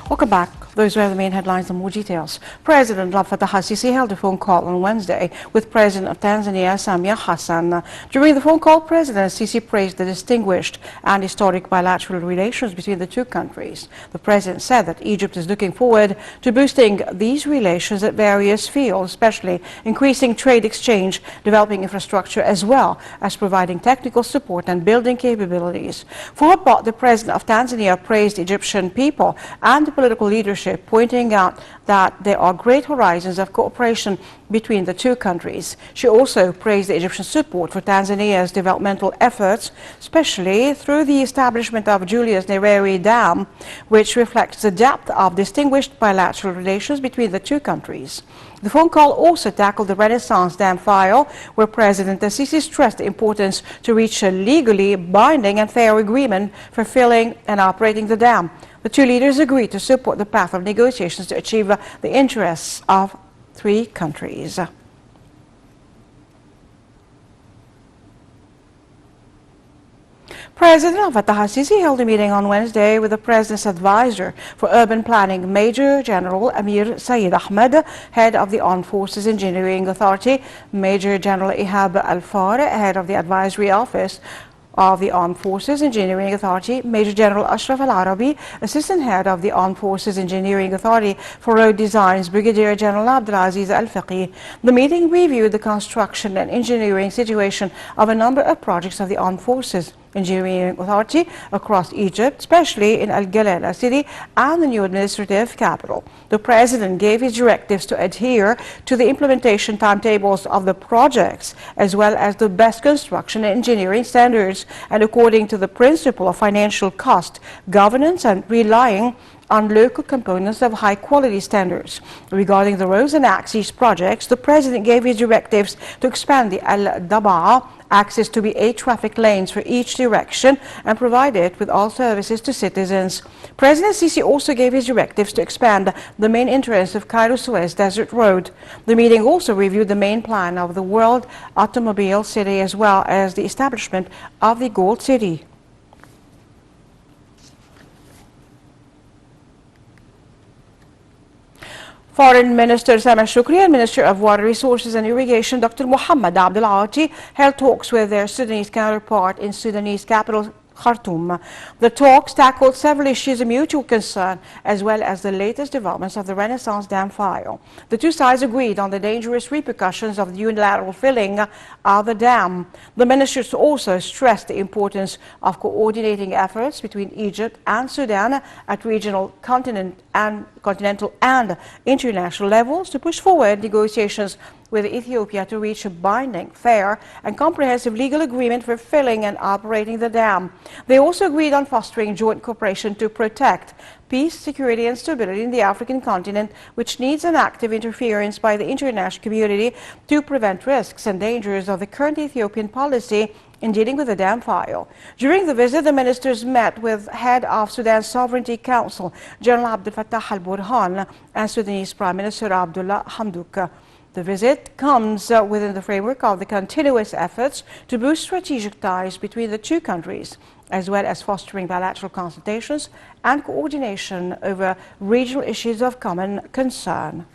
Welcome back. Those were the main headlines and more details. President Abdel Fattah al-Sisi held a phone call on Wednesday with President of Tanzania, Samia Hassan. During the phone call, President al-Sisi praised the distinguished and historic bilateral relations between the two countries. The President said that Egypt is looking forward to boosting these relations at various fields, especially increasing trade exchange, developing infrastructure, as well as providing technical support and building capabilities. For her part, the President of Tanzania praised the Egyptian people and the political leadership, pointing out that there are great horizons of cooperation between the two countries. She also praised the Egyptian support for Tanzania's developmental efforts, especially through the establishment of Julius Nyerere Dam, which reflects the depth of distinguished bilateral relations between the two countries. The phone call also tackled the Renaissance Dam file, where President al-Sisi stressed the importance to reach a legally binding and fair agreement for filling and operating the dam. The two leaders agreed to support the path of negotiations to achieve the interests of three countries. President Abdel Fattah al-Sisi held a meeting on Wednesday with the President's advisor for urban planning, Major General Amir Saeed Ahmed, head of the Armed Forces Engineering Authority, Major General Ihab Al-Far, head of the Advisory Office of the Armed Forces Engineering Authority, Major General Ashraf Al-Arabi, Assistant Head of the Armed Forces Engineering Authority for Road Designs, Brigadier General Abdulaziz Al-Faqih. The meeting reviewed the construction and engineering situation of a number of projects of the Armed Forces Engineering Authority across Egypt, especially in Al-Galala city and the new administrative capital. The President gave his directives to adhere to the implementation timetables of the projects, as well as the best construction and engineering standards, and according to the principle of financial cost, governance, and relying on local components of high-quality standards. Regarding the roads and axes projects, the President gave his directives to expand the Al-Daba'a access to be 8 traffic lanes for each direction and provide it with all services to citizens. President Sisi also gave his directives to expand the main entrance of Cairo-Suez Desert Road. The meeting also reviewed the main plan of the World Automobile City, as well as the establishment of the Gold City. Foreign Minister Sameh Shoukry and Minister of Water Resources and Irrigation Dr. Muhammad Abdul Aati held talks with their Sudanese counterpart in Sudanese capital Khartoum. The talks tackled several issues of mutual concern, as well as the latest developments of the Renaissance Dam file. The two sides agreed on the dangerous repercussions of the unilateral filling of the dam. The ministers also stressed the importance of coordinating efforts between Egypt and Sudan at regional, continental and international levels to push forward negotiations with Ethiopia to reach a binding, fair and comprehensive legal agreement for filling and operating the dam. They also agreed on fostering joint cooperation to protect peace, security and stability in the African continent, which needs an active interference by the international community to prevent risks and dangers of the current Ethiopian policy in dealing with the dam file. During the visit, the ministers met with head of Sudan's Sovereignty Council, General Abdel Fattah al-Burhan, and Sudanese Prime Minister Abdullah Hamdok. The visit comes within the framework of the continuous efforts to boost strategic ties between the two countries, as well as fostering bilateral consultations and coordination over regional issues of common concern.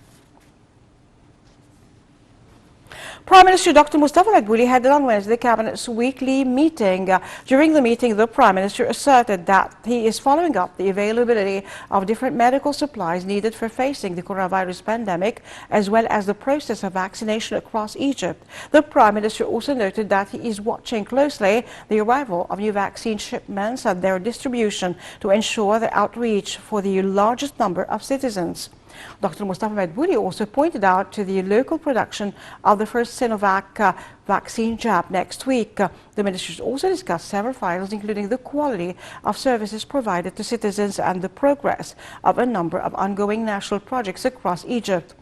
Prime Minister Dr. Mustafa Madbouli headed on Wednesday the Cabinet's weekly meeting. During the meeting, the Prime Minister asserted that he is following up the availability of different medical supplies needed for facing the coronavirus pandemic, as well as the process of vaccination across Egypt. The Prime Minister also noted that he is watching closely the arrival of new vaccine shipments and their distribution to ensure their outreach for the largest number of citizens. Dr. Mustafa Madbouli also pointed out to the local production of the first Sinovac vaccine jab next week. The ministers also discussed several files, including the quality of services provided to citizens and the progress of a number of ongoing national projects across Egypt.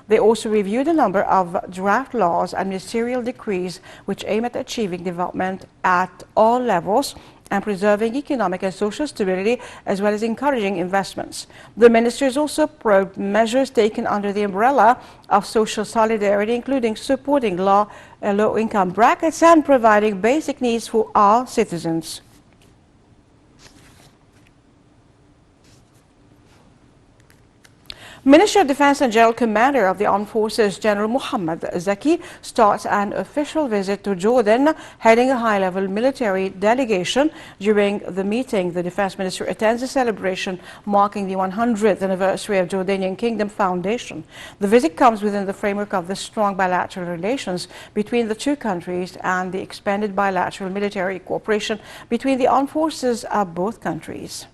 They also reviewed a number of draft laws and ministerial decrees which aim at achieving development at all levels and preserving economic and social stability, as well as encouraging investments. The ministers also probed measures taken under the umbrella of social solidarity, including supporting low-income brackets and providing basic needs for all citizens. Minister of Defense and General Commander of the Armed Forces, General Mohammad Zaki, starts an official visit to Jordan, heading a high-level military delegation. During the meeting, the Defense Minister attends a celebration marking the 100th anniversary of Jordanian Kingdom Foundation. The visit comes within the framework of the strong bilateral relations between the two countries and the expanded bilateral military cooperation between the armed forces of both countries.